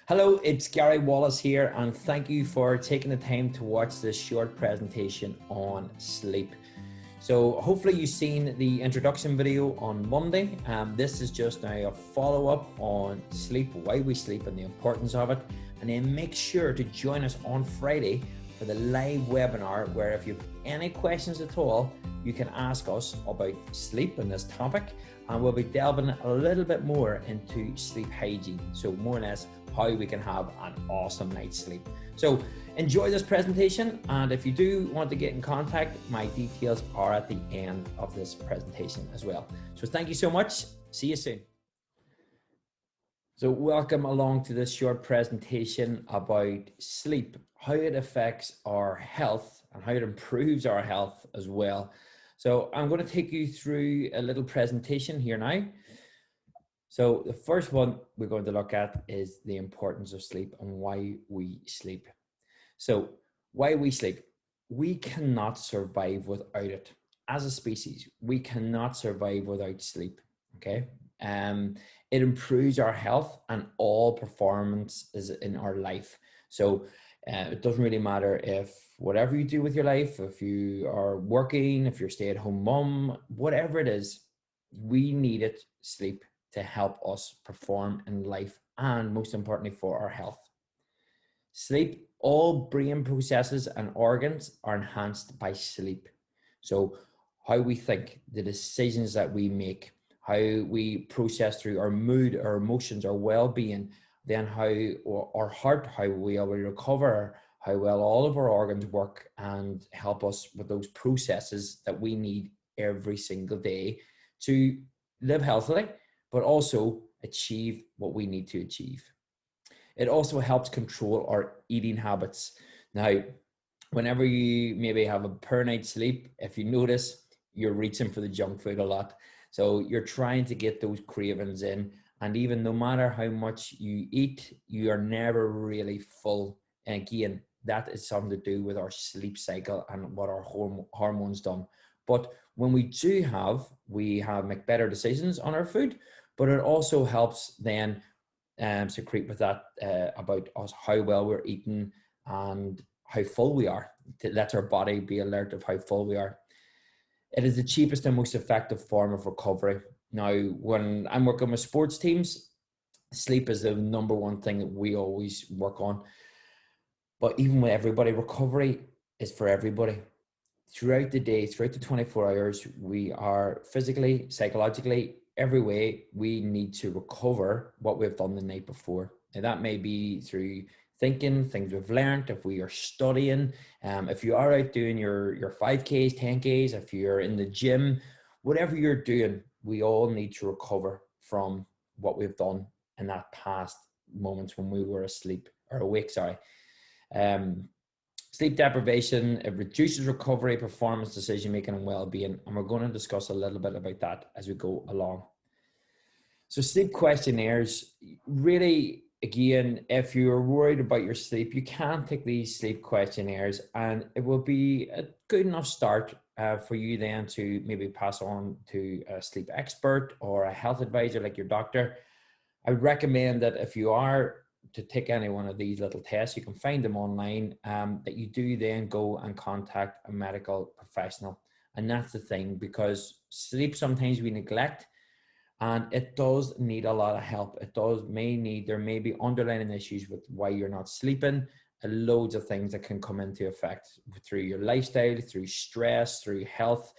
Hello, it's Gary Wallace here, and thank you for taking the time to watch this short presentation on sleep. So hopefully you've seen the introduction video on Monday. This is just now a follow-up on sleep, why we sleep and the importance of it. And then make sure to join us on Friday for the live webinar, where if you have any questions at all, you can ask us about sleep and this topic, and we'll be delving a little bit more into sleep hygiene. So more or less how we can have an awesome night's sleep. So enjoy this presentation, and if you do want to get in contact, my details are at the end of this presentation as well. So thank you so much. See you soon. So welcome along to this short presentation about sleep, how it affects our health and how it improves our health as well. So I'm going to take you through a little presentation here now. So the first one we're going to look at is the importance of sleep and why we sleep. So why we sleep? We cannot survive without it. As a species, we cannot survive without sleep, okay? It improves our health and all performance is in our life. So it doesn't really matter if whatever you do with your life, if you are working, if you're stay-at-home mom, whatever it is, we needed sleep to help us perform in life and most importantly for our health. Sleep, all brain processes and organs are enhanced by sleep. So how we think, the decisions that we make, how we process through our mood, our emotions, our well-being, then how our heart, how we will recover, how well all of our organs work and help us with those processes that we need every single day to live healthily, but also achieve what we need to achieve. It also helps control our eating habits. Now, whenever you maybe have a poor night's sleep, if you notice, you're reaching for the junk food a lot. So you're trying to get those cravings in, and even no matter how much you eat, you are never really full. And again, that is something to do with our sleep cycle and what our hormones done. But when we do we make better decisions on our food, but it also helps then secrete with that about us, how well we're eating and how full we are. It lets our body be alert of how full we are. It is the cheapest and most effective form of recovery. Now, when I'm working with sports teams, sleep is the number one thing that we always work on. But even with everybody, recovery is for everybody. Throughout the day, throughout the 24 hours, we are physically, psychologically, every way, we need to recover what we've done the night before. And that may be through thinking, things we've learned, if we are studying, if you are out doing your 5Ks, 10Ks, if you're in the gym, whatever you're doing, we all need to recover from what we've done in that past moments when we were asleep or awake, sorry. Sleep deprivation, it reduces recovery, performance, decision-making, and well-being. And we're going to discuss a little bit about that as we go along. So sleep questionnaires, really, again, if you're worried about your sleep, you can take these sleep questionnaires and it will be a good enough start for you then to maybe pass on to a sleep expert or a health advisor like your doctor. I would recommend that if you are to take any one of these little tests, you can find them online, that you do then go and contact a medical professional. And that's the thing, because sleep sometimes we neglect and it does need a lot of help. There may be underlying issues with why you're not sleeping, and loads of things that can come into effect through your lifestyle, through stress, through health,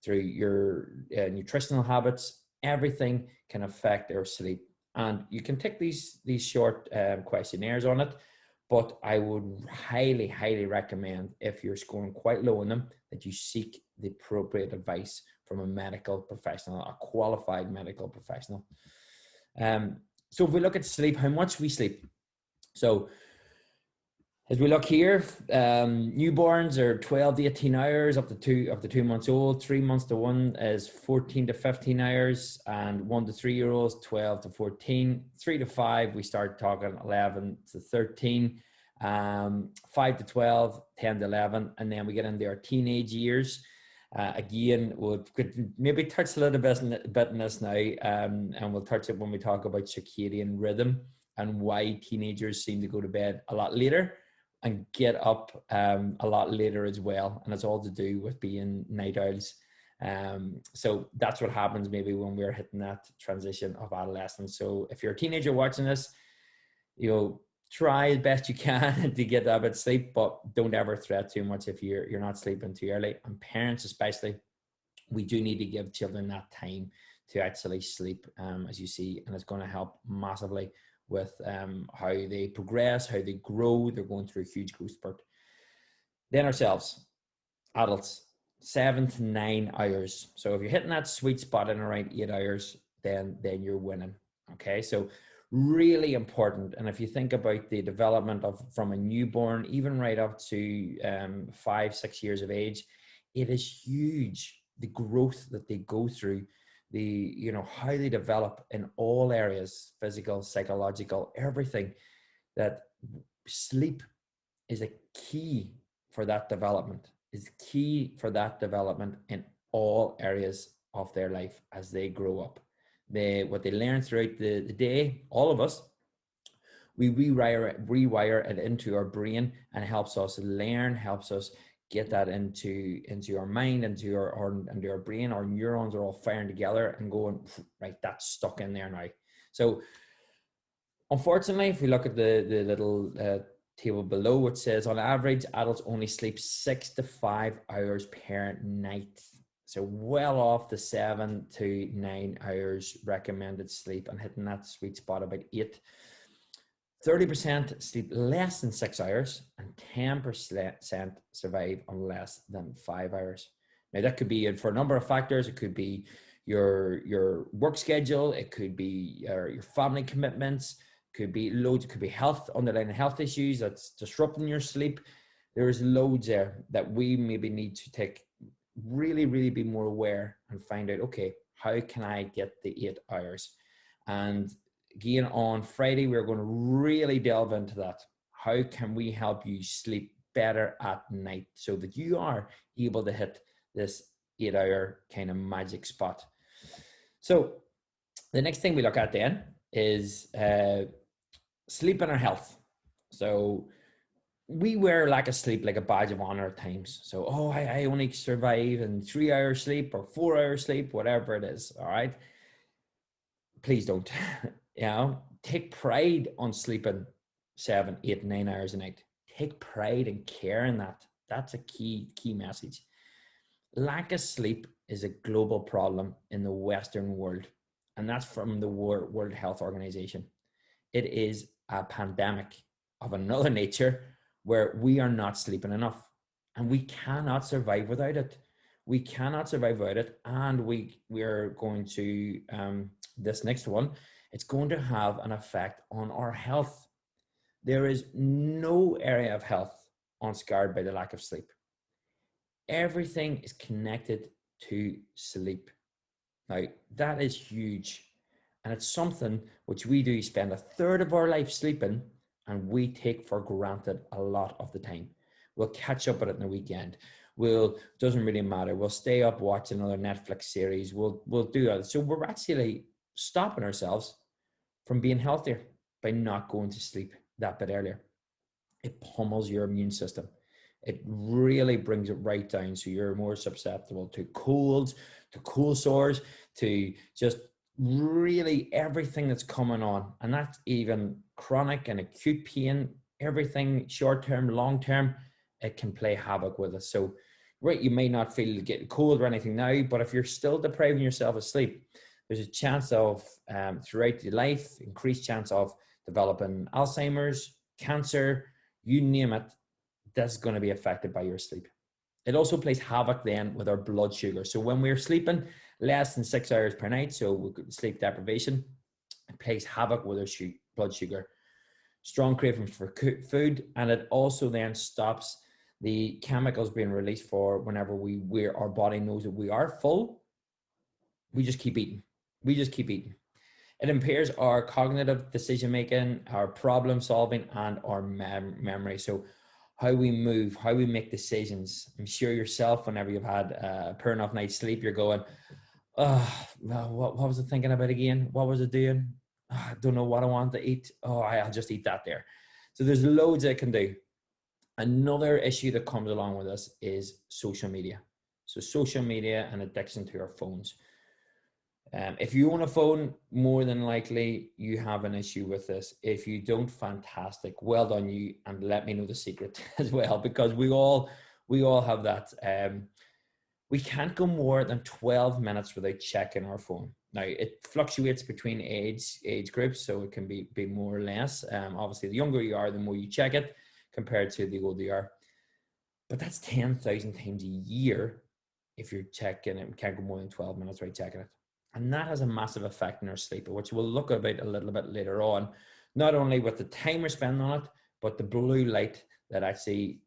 through your nutritional habits. Everything can affect our sleep. And you can take these short questionnaires on it, but I would highly, highly recommend, if you're scoring quite low on them, that you seek the appropriate advice from a medical professional, a qualified medical professional. So if we look at sleep, how much we sleep. So as we look here, newborns are 12 to 18 hours up to 2 months old. 3 months to 1 is 14 to 15 hours, and 1 to 3 year olds 12 to 14. 3 to 5 we start talking 11 to 13. 5 to 12, 10 to 11, and then we get into our teenage years. Again, we could maybe touch a little bit in this now, and we'll touch it when we talk about circadian rhythm and why teenagers seem to go to bed a lot later and get up a lot later as well. And it's all to do with being night owls. So that's what happens maybe when we're hitting that transition of adolescence. So if you're a teenager watching this, try as best you can to get a bit of sleep, but don't ever threat too much if you're not sleeping too early. And parents especially, we do need to give children that time to actually sleep, as you see, and it's going to help massively with how they progress, how they grow. They're going through a huge growth spurt. Then ourselves, adults, 7 to 9 hours. So if you're hitting that sweet spot in around 8 hours, then you're winning. Okay, so really important. And if you think about the development of from a newborn, even right up to 5-6 years of age, it is huge. The growth that they go through, how they develop in all areas, physical, psychological, everything. That sleep is a key for that development, is key for that development in all areas of their life as they grow up. What they learn throughout the day, all of us, we rewire it into our brain, and it helps us learn, helps us get that into our mind, into our brain. Our neurons are all firing together and going, right, that's stuck in there now. So unfortunately, if we look at the little table below, which says on average, adults only sleep 6 to 5 hours per night. So well off the 7 to 9 hours recommended sleep, and hitting that sweet spot about 8. 30% sleep less than 6 hours, and 10% survive on less than 5 hours. Now that could be for a number of factors. It could be your work schedule. It could be your family commitments. Could be loads. It could be underlying health issues that's disrupting your sleep. There's loads there that we maybe need to take, really be more aware and find out, okay, how can I get the 8 hours? And again, on Friday, we're going to really delve into that. How can we help you sleep better at night so that you are able to hit this 8-hour kind of magic spot? So the next thing we look at then is sleep and our health. So we wear lack of sleep like a badge of honor at times. So, I only survive in 3 hours sleep or 4 hours sleep, whatever it is. All right. Please don't. Take pride on sleeping 7, 8, 9 hours a night. Take pride and care in that. That's a key message. Lack of sleep is a global problem in the Western world, and that's from the World Health Organization. It is a pandemic of another nature where we are not sleeping enough, and we cannot survive without it. We cannot survive without it, and we are going to, this next one, it's going to have an effect on our health. There is no area of health unscarred by the lack of sleep. Everything is connected to sleep. Now, that is huge. And it's something which we do spend 1/3 of our life sleeping, and we take for granted a lot of the time. We'll catch up with it in the weekend. Doesn't really matter. We'll stay up watching another Netflix series. We'll do that. So we're actually stopping ourselves from being healthier by not going to sleep that bit earlier. It pummels your immune system. It really brings it right down, so you're more susceptible to colds, to cold sores, to just really everything that's coming on. And that's even chronic and acute pain, everything short-term, long-term, it can play havoc with us. So, right, you may not feel getting cold or anything now, but if you're still depriving yourself of sleep, there's a chance of, throughout your life, increased chance of developing Alzheimer's, cancer, you name it, that's going to be affected by your sleep. It also plays havoc then with our blood sugar. So when we're sleeping less than 6 hours per night, so sleep deprivation, it plays havoc with our blood sugar. Strong cravings for food, and it also then stops the chemicals being released for whenever our body knows that we are full. We just keep eating. It impairs our cognitive decision making, our problem solving, and our memory. So how we move, how we make decisions. I'm sure yourself, whenever you've had a poor enough night's sleep, you're going, what was I thinking about again? What was I doing? I don't know what I want to eat. Oh, I'll just eat that there. So there's loads I can do. Another issue that comes along with this is social media. So social media and addiction to our phones. If you own a phone, more than likely you have an issue with this. If you don't, fantastic. Well done you, and let me know the secret as well, because we all have that. We can't go more than 12 minutes without checking our phone. Now, it fluctuates between age groups, so it can be more or less. Obviously, the younger you are, the more you check it compared to the older you are. But that's 10,000 times a year if you're checking it. We can't go more than 12 minutes without checking it. And that has a massive effect on our sleep, which we'll look about a little bit later on, not only with the time we're spending on it, but the blue light that actually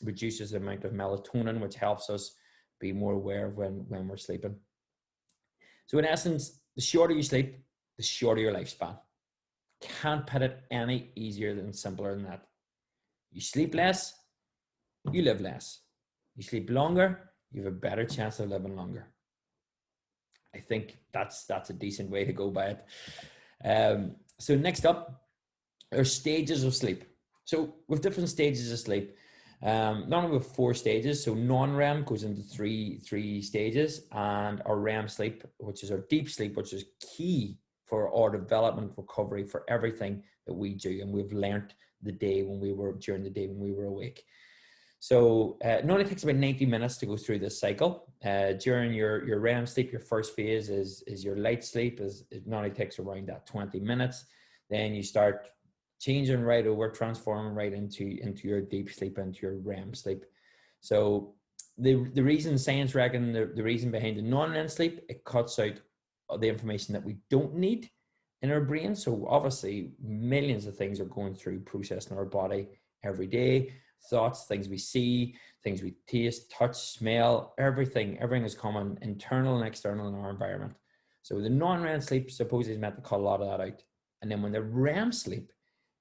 reduces the amount of melatonin, which helps us be more aware of when we're sleeping. So in essence, the shorter you sleep, the shorter your lifespan. Can't put it any easier than simpler than that. You sleep less, you live less. You sleep longer, you have a better chance of living longer. I think that's a decent way to go by it. So next up are stages of sleep. So with different stages of sleep, not only with 4 stages, so non-REM goes into three stages, and our REM sleep, which is our deep sleep, which is key for our development, recovery, for everything that we do, and we've learned during the day when we were awake. So it only takes about 90 minutes to go through this cycle. During your REM sleep, your first phase is your light sleep. It only takes around that 20 minutes. Then you start changing right over, transforming right into your deep sleep, into your REM sleep. So the reason science reckon the reason behind the non-REM sleep, it cuts out the information that we don't need in our brain. So obviously millions of things are going through processing our body every day. Thoughts, things we see, things we taste, touch, smell, everything is common, internal and external in our environment. So the non-REM sleep supposedly is meant to cut a lot of that out. And then when the REM sleep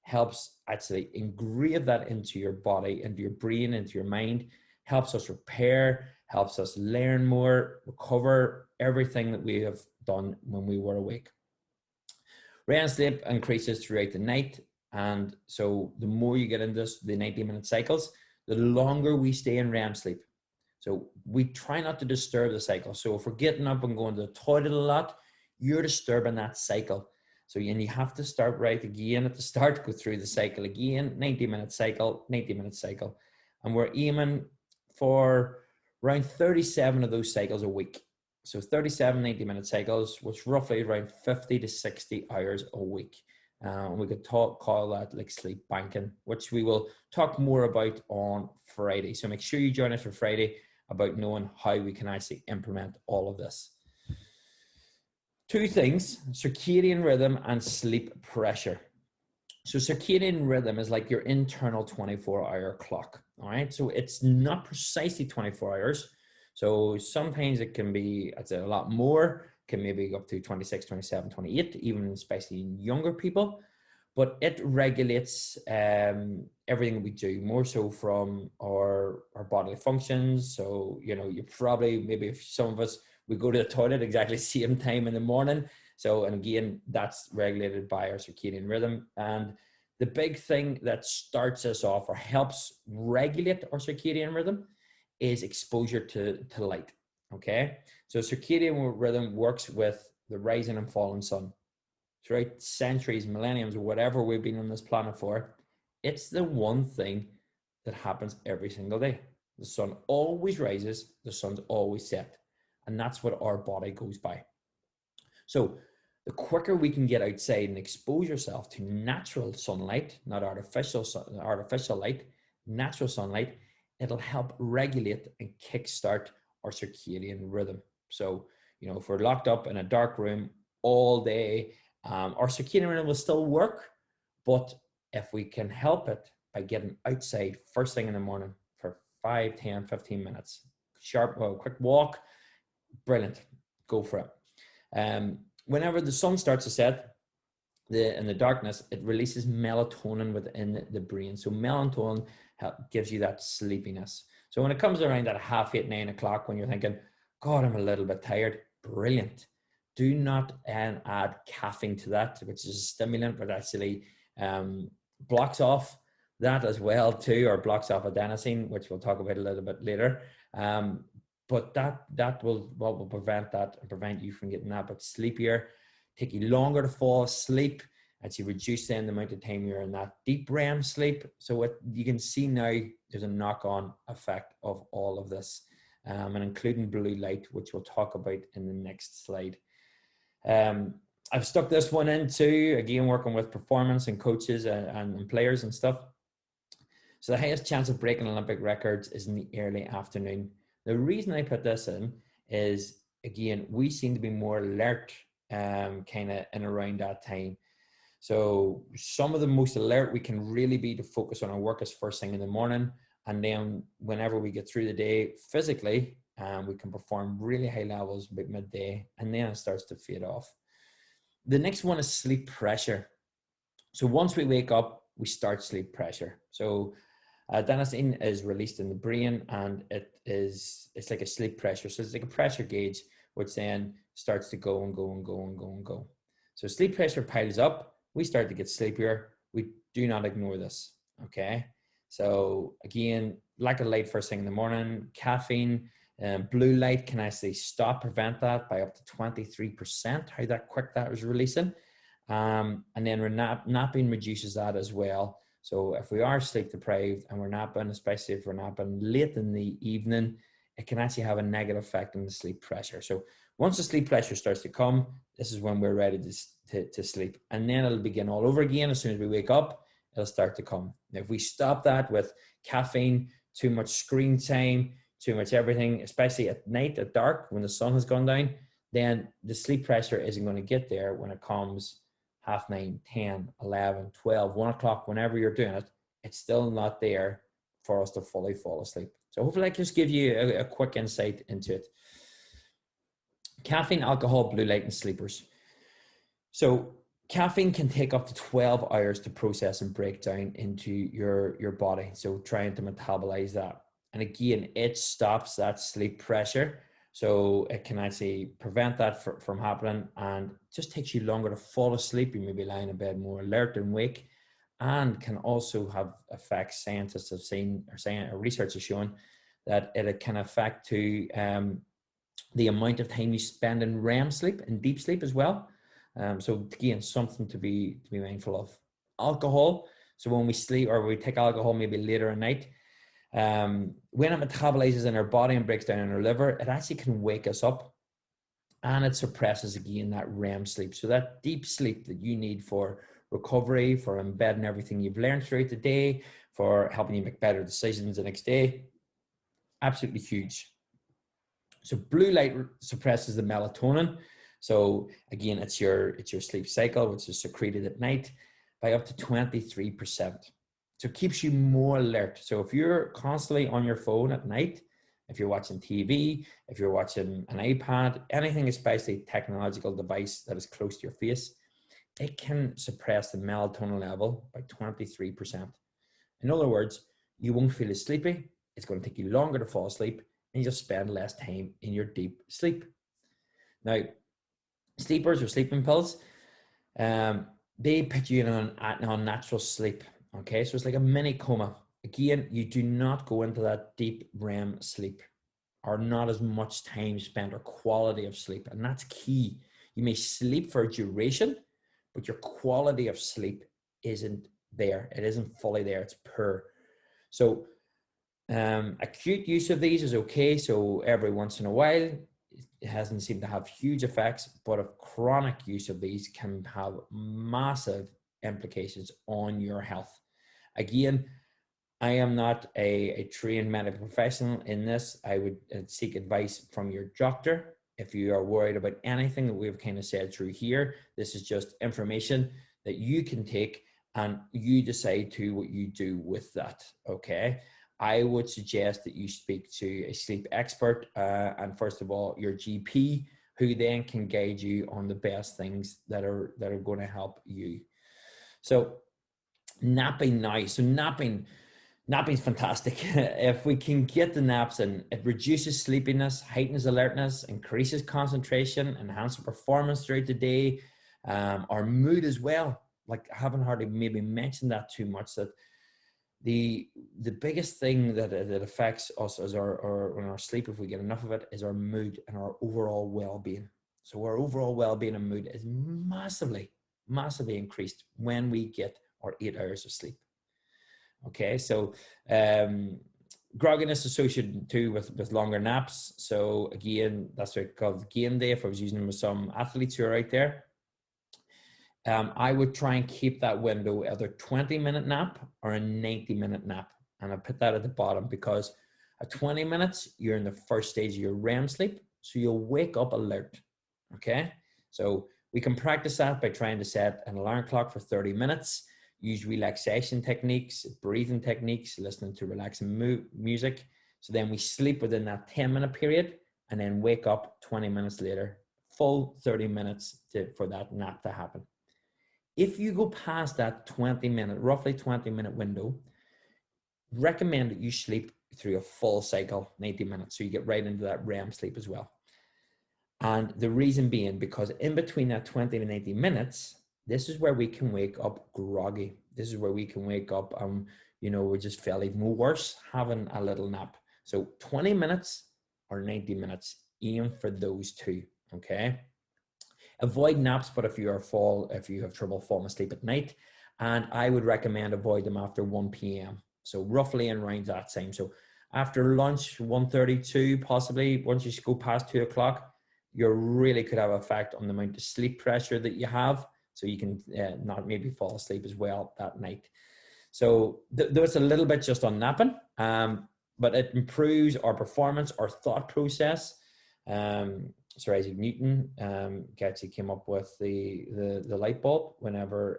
helps actually engrave that into your body, into your brain, into your mind, helps us repair, helps us learn more, recover everything that we have done when we were awake. REM sleep increases throughout the night. And so the more you get into this, the 90-minute cycles, the longer we stay in REM sleep. So we try not to disturb the cycle. So if we're getting up and going to the toilet a lot, you're disturbing that cycle. So you have to start right again at the start, go through the cycle again, 90-minute cycle, 90-minute cycle. And we're aiming for around 37 of those cycles a week. So 37 90-minute cycles, which roughly around 50 to 60 hours a week. We could call that like sleep banking, which we will talk more about on Friday. So make sure you join us for Friday about knowing how we can actually implement all of this. 2 things: circadian rhythm and sleep pressure. So circadian rhythm is like your internal 24-hour clock. All right. So it's not precisely 24 hours. So sometimes it can be, I'd say, a lot more, can maybe go up to 26, 27, 28, even especially in younger people. But it regulates everything we do, more so from our bodily functions. So, you probably, maybe if some of us, we go to the toilet exactly the same time in the morning. So, and again, that's regulated by our circadian rhythm. And the big thing that starts us off or helps regulate our circadian rhythm is exposure to light. Okay. So circadian rhythm works with the rising and falling sun. Throughout centuries, millenniums, whatever we've been on this planet for, it's the one thing that happens every single day. The sun always rises, the sun's always set. And that's what our body goes by. So the quicker we can get outside and expose yourself to natural sunlight, not artificial light, natural sunlight, it'll help regulate and kickstart our circadian rhythm. So, if we're locked up in a dark room all day, our circadian rhythm will still work, but if we can help it by getting outside first thing in the morning for 5, 10, 15 minutes, quick walk, brilliant, go for it. Whenever the sun starts to set, in the darkness, it releases melatonin within the brain. So melatonin gives you that sleepiness. So when it comes around that 8:30, 9 o'clock, when you're thinking, God, I'm a little bit tired, brilliant. do not add caffeine to that, which is a stimulant, but actually blocks off that as well too, or blocks off adenosine, which we'll talk about a little bit later. But that will prevent that and prevent you from getting that bit sleepier, take you longer to fall asleep, actually reduce then the amount of time you're in that deep REM sleep. So what you can see now, there's a knock-on effect of all of this, and including blue light, which we'll talk about in the next slide. I've stuck this one into, again, working with performance and coaches and players and stuff. So the highest chance of breaking Olympic records is in the early afternoon. The reason I put this in is, again, we seem to be more alert kind of in around that time. So some of the most alert we can really be to focus on our work is first thing in the morning. And then whenever we get through the day physically, we can perform really high levels about midday, and then it starts to fade off. The next one is sleep pressure. So once we wake up, we start sleep pressure. So adenosine is released in the brain, and it's like a sleep pressure. So it's like a pressure gauge, which then starts to go and go and go and go and go. So sleep pressure piles up. We start to get sleepier. We do not ignore this, okay? So again, lack of light first thing in the morning, caffeine, blue light can actually prevent that by up to 23%, how that quick that was releasing. And then napping reduces that as well. So if we are sleep deprived and we're napping, especially if we're napping late in the evening, it can actually have a negative effect on the sleep pressure. So once the sleep pressure starts to come, this is when we're ready to sleep. And then it'll begin all over again. As soon as we wake up, it'll start to come. Now, if we stop that with caffeine, too much screen time, too much everything, especially at night, at dark, when the sun has gone down, then the sleep pressure isn't going to get there when it comes 9:30, 10, 11, 12, 1 o'clock, whenever you're doing it, it's still not there for us to fully fall asleep. So hopefully that just gives you a quick insight into it. Caffeine, alcohol, blue light, and sleepers. So caffeine can take up to 12 hours to process and break down into your body. So trying to metabolize that. And again, it stops that sleep pressure. So it can actually prevent that from happening, and just takes you longer to fall asleep. You may be lying in bed more alert and awake, and can also have effects. Scientists have seen, or research has shown, that it can affect to the amount of time you spend in REM sleep and deep sleep as well. So again, something to be mindful of. Alcohol. So when we sleep or we take alcohol maybe later at night, when it metabolizes in our body and breaks down in our liver, it actually can wake us up, and it suppresses again that REM sleep. So that deep sleep that you need for recovery, for embedding everything you've learned throughout the day, for helping you make better decisions the next day, absolutely huge. So blue light suppresses the melatonin. So again, it's your sleep cycle, which is secreted at night, by up to 23%. So it keeps you more alert. So if you're constantly on your phone at night, if you're watching TV, if you're watching an iPad, anything, especially technological device that is close to your face, it can suppress the melatonin level by 23%. In other words, you won't feel as sleepy. It's going to take you longer to fall asleep, and you'll spend less time in your deep sleep. Now, sleepers or sleeping pills, they put you on natural sleep. Okay, so it's like a mini coma. Again, you do not go into that deep REM sleep, or not as much time spent or quality of sleep. And that's key. You may sleep for a duration, but your quality of sleep isn't there. It isn't fully there. It's poor. So acute use of these is okay. So every once in a while, it hasn't seemed to have huge effects, but a chronic use of these can have massive implications on your health. Again, I am not a trained medical professional in this. I would seek advice from your doctor if you are worried about anything that we've kind of said through here. This is just information that you can take, and you decide to what you do with that, okay? I would suggest that you speak to a sleep expert, and first of all, your GP, who then can guide you on the best things that are going to help you. So napping now. So napping, Napping's fantastic. If we can get the naps in, it reduces sleepiness, heightens alertness, increases concentration, enhances performance throughout the day, our mood as well. Like, I haven't hardly maybe mentioned that too much, that the biggest thing that affects us as our sleep, if we get enough of it, is our mood and our overall well-being. So our overall well-being and mood is massively increased when we get our 8 hours of sleep. Okay, so grogginess associated too with longer naps. So again, that's what it's called game day. If I was using them with some athletes who are out there, I would try and keep that window either 20-minute nap or a 90-minute nap. And I put that at the bottom because at 20 minutes, you're in the first stage of your REM sleep. So you'll wake up alert. Okay. So we can practice that by trying to set an alarm clock for 30 minutes, use relaxation techniques, breathing techniques, listening to relaxing music. So then we sleep within that 10-minute period and then wake up 20 minutes later, full 30 minutes for that nap to happen. If you go past that roughly 20-minute window, recommend that you sleep through a full cycle, 90 minutes, so you get right into that REM sleep as well. And the reason being, because in between that 20 to 90 minutes, this is where we can wake up groggy. This is where we can wake up, we just feel even worse having a little nap. So 20 minutes or 90 minutes, aim for those two, okay? Avoid naps, but if you have trouble falling asleep at night, and I would recommend avoid them after 1 p.m. So roughly in around that time. So after lunch, 1:32, possibly once you go past 2 o'clock, you really could have an effect on the amount of sleep pressure that you have. So you can not maybe fall asleep as well that night. So there's a little bit just on napping, but it improves our performance, our thought process. Sir Isaac Newton actually came up with the light bulb whenever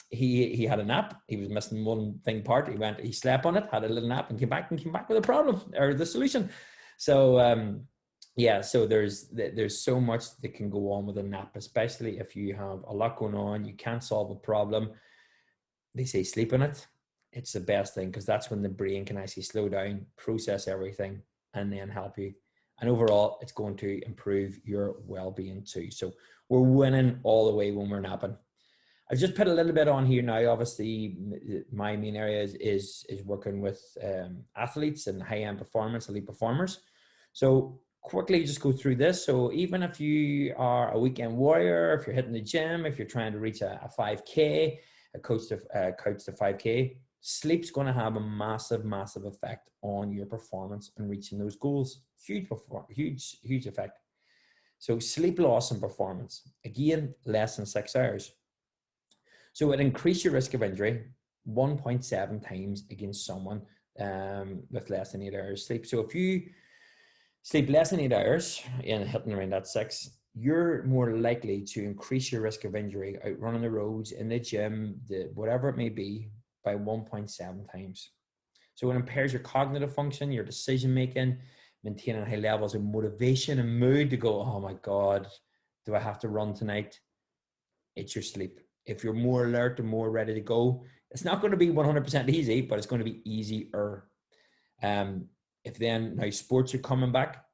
he had a nap. He was missing one thing part. He slept on it, had a little nap, and came back with a problem or the solution. So so there's so much that can go on with a nap, especially if you have a lot going on, you can't solve a problem. They say sleep in it. It's the best thing because that's when the brain can actually slow down, process everything, and then help you. And overall, it's going to improve your well-being too. So we're winning all the way when we're napping. I've just put a little bit on here now. Obviously, my main area is working with athletes and high-end performance, elite performers. So quickly just go through this. So even if you are a weekend warrior, if you're hitting the gym, if you're trying to reach a 5K, a coach to 5K, sleep's going to have a massive effect on your performance and reaching those goals. Huge effect. So sleep loss and performance, again, less than 6 hours. So it increases your risk of injury 1.7 times against someone with less than 8 hours sleep. So if you sleep less than 8 hours and hitting around that 6, you're more likely to increase your risk of injury out running the roads, in the gym, whatever it may be, by 1.7 times. So it impairs your cognitive function, your decision making, maintaining high levels of motivation and mood to go, oh my God, do I have to run tonight? It's your sleep. If you're more alert and more ready to go, it's not going to be 100% easy, but it's going to be easier. If then now sports are coming back,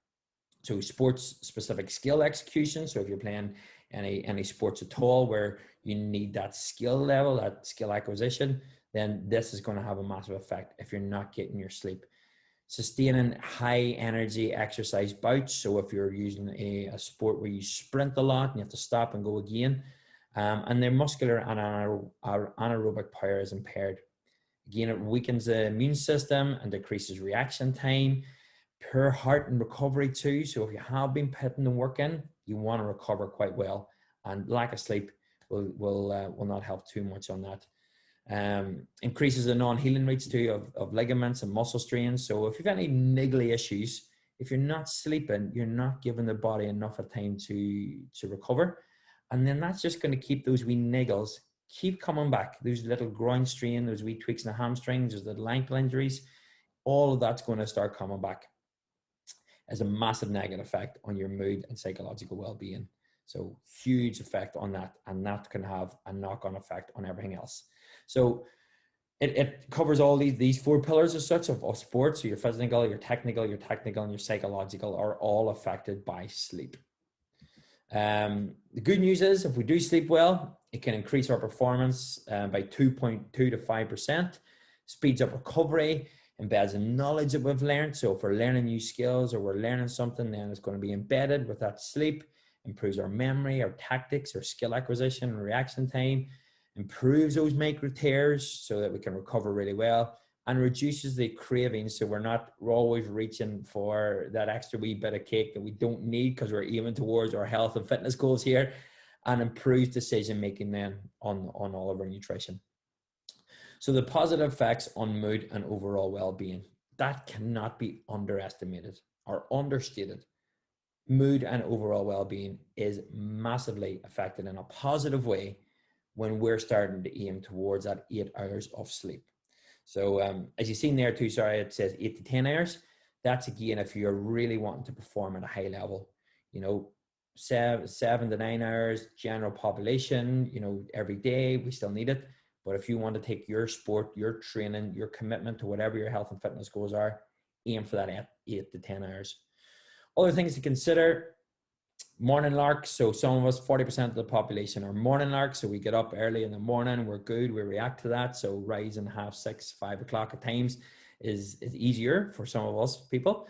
so sports specific skill execution. So if you're playing any sports at all where you need that skill level, that skill acquisition, then this is going to have a massive effect if you're not getting your sleep. Sustaining high energy exercise bouts. So if you're using a sport where you sprint a lot and you have to stop and go again, and their muscular and anaerobic power is impaired. Again, it weakens the immune system and decreases reaction time. Poor heart and recovery too. So if you have been putting the work in, you want to recover quite well, and lack of sleep will not help too much on that. Increases the non-healing rates too of ligaments and muscle strains. So if you've any niggly issues, if you're not sleeping, you're not giving the body enough of time to recover, and then that's just going to keep those wee niggles keep coming back. Those little groin strain, those wee tweaks in the hamstrings, those little ankle injuries, all of that's going to start coming back as a massive negative effect on your mood and psychological well-being. So huge effect on that, and that can have a knock-on effect on everything else. So It covers all these four pillars as such of sports. So your physical, your technical, and your psychological are all affected by sleep. The good news is if we do sleep well, it can increase our performance by 2.2 to 5%, speeds up recovery, embeds the knowledge that we've learned. So if we're learning new skills or we're learning something, then it's going to be embedded with that sleep, improves our memory, our tactics, our skill acquisition and reaction time, improves those micro tears so that we can recover really well, and reduces the cravings. So we're always reaching for that extra wee bit of cake that we don't need because we're aiming towards our health and fitness goals here, and improves decision making then on all of our nutrition. So the positive effects on mood and overall well-being, that cannot be underestimated or understated. Mood and overall well-being is massively affected in a positive way when we're starting to aim towards that 8 hours of sleep. So as you've seen there too, sorry, it says 8 to 10 hours. That's again, if you're really wanting to perform at a high level, 7 to 9 hours, general population, every day, we still need it. But if you want to take your sport, your training, your commitment to whatever your health and fitness goals are, aim for that 8 to 10 hours. Other things to consider, morning larks. So some of us, 40% of the population are morning larks. So we get up early in the morning, we're good, we react to that. So rising 6:30, 5 o'clock at times is easier for some of us people.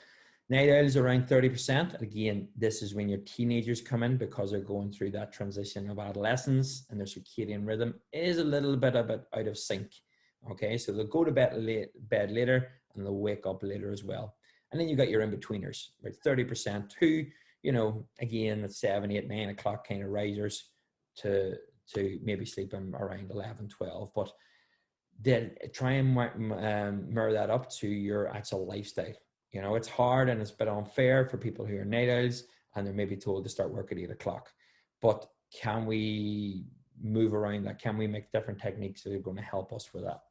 Night owls around 30%. Again, this is when your teenagers come in because they're going through that transition of adolescence and their circadian rhythm is a little bit out of sync. Okay, so they'll go to bed later and they'll wake up later as well. And then you got your in-betweeners, right? 30% who, again, at 7, 8, 9 o'clock kind of risers to maybe sleeping around 11, 12. But then try and mirror that up to your actual lifestyle. It's hard and it's a bit unfair for people who are night owls and they're maybe told to start work at 8 o'clock. But can we move around that? Can we make different techniques that are going to help us for that?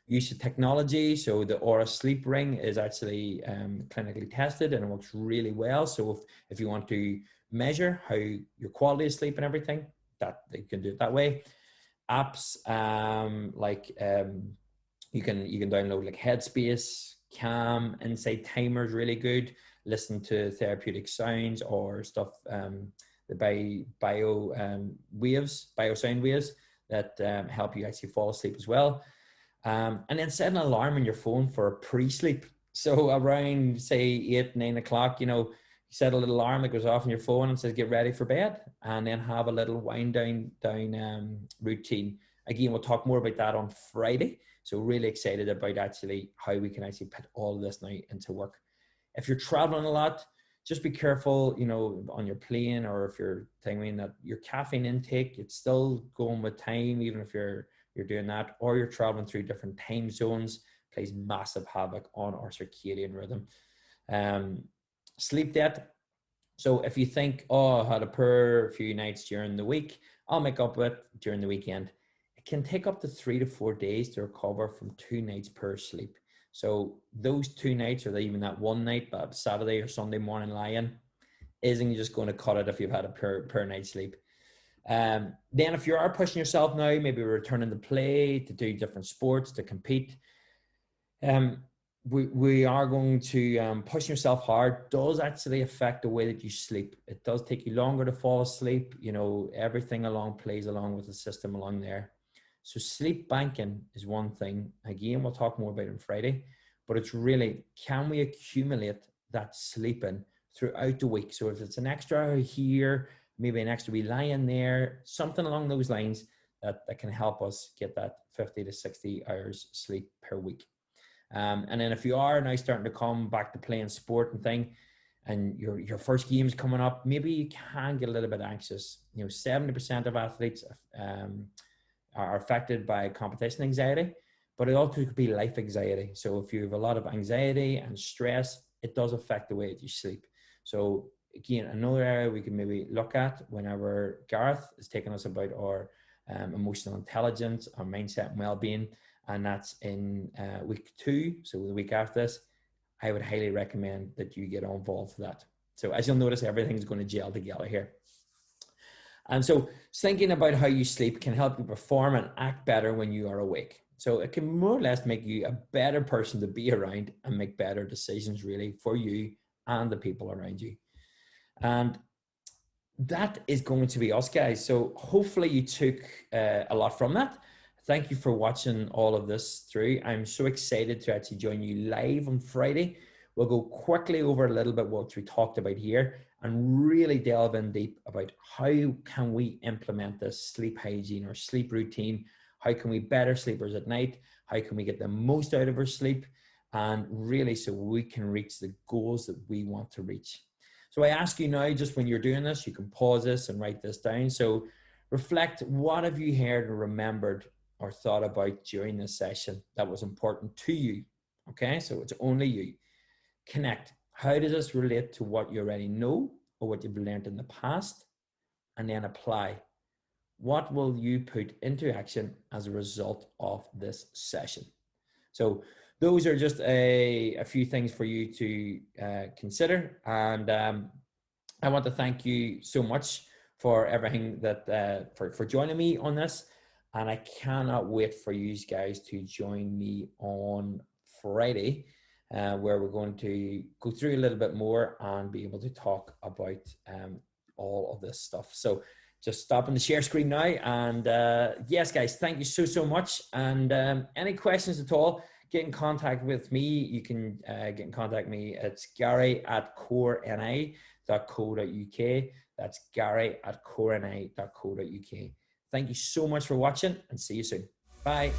Use of technology. So the Aura Sleep Ring is actually clinically tested and it works really well. So if you want to measure how your quality of sleep and everything, that you can do it that way. Apps you can download like Headspace, Calm, Insight Timer is really good. Listen to therapeutic sounds or stuff, the biosound waves that help you actually fall asleep as well. And then set an alarm on your phone for a pre-sleep. So around say 8, 9 o'clock, you set a little alarm that goes off on your phone and says, get ready for bed, and then have a little wind down routine. Again, we'll talk more about that on Friday. So really excited about actually how we can actually put all of this now into work. If you're traveling a lot, just be careful, on your plane, or if you're thinking that your caffeine intake, it's still going with time, even if you're doing that, or you're traveling through different time zones, plays massive havoc on our circadian rhythm. Sleep debt. So if you think, I had a poor few nights during the week, I'll make up with it during the weekend. It can take up to 3 to 4 days to recover from 2 nights per sleep. So those 2 nights, or even that one night, Saturday or Sunday morning lie-in, isn't just going to cut it if you've had a poor night's sleep. Then if you are pushing yourself now, maybe returning to play, to do different sports, to compete, we are going to push yourself hard does actually affect the way that you sleep. It does take you longer to fall asleep. Everything plays along with the system along there. So sleep banking is one thing. Again, we'll talk more about it on Friday, but it's really, can we accumulate that sleeping throughout the week? So if it's an extra hour here, maybe an extra wee lie-in there, something along those lines that can help us get that 50 to 60 hours sleep per week. And then if you are now starting to come back to playing sport and thing, and your first game's coming up, maybe you can get a little bit anxious. 70% of athletes are affected by competition anxiety, but it also could be life anxiety. So if you have a lot of anxiety and stress, it does affect the way that you sleep. So again, another area we can maybe look at whenever Gareth is taking us about our emotional intelligence, our mindset and well-being, and that's in week 2. So the week after this, I would highly recommend that you get involved with that. So as you'll notice, everything's going to gel together here. And so thinking about how you sleep can help you perform and act better when you are awake. So it can more or less make you a better person to be around and make better decisions really for you and the people around you. And that is going to be us, guys. So hopefully you took a lot from that. Thank you for watching all of this through. I'm so excited to actually join you live on Friday. We'll go quickly over a little bit what we talked about here and really delve in deep about how can we implement this sleep hygiene or sleep routine. How can we better sleepers at night? How can we get the most out of our sleep? And really so we can reach the goals that we want to reach. So I ask you now, just when you're doing this, you can pause this and write this down. So reflect, what have you heard and remembered or thought about during this session that was important to you? Okay, so it's only you. Connect. How does this relate to what you already know or what you've learned in the past? And then apply. What will you put into action as a result of this session? So those are just a few things for you to consider. And I want to thank you so much for everything that for joining me on this. And I cannot wait for you guys to join me on Friday, where we're going to go through a little bit more and be able to talk about all of this stuff. So just stopping the share screen now. And yes, guys, thank you so much. And any questions at all, get in contact with me. You can get in contact with me. It's gary@corena.co.uk. That's gary@corena.co.uk. Thank you so much for watching and see you soon. Bye.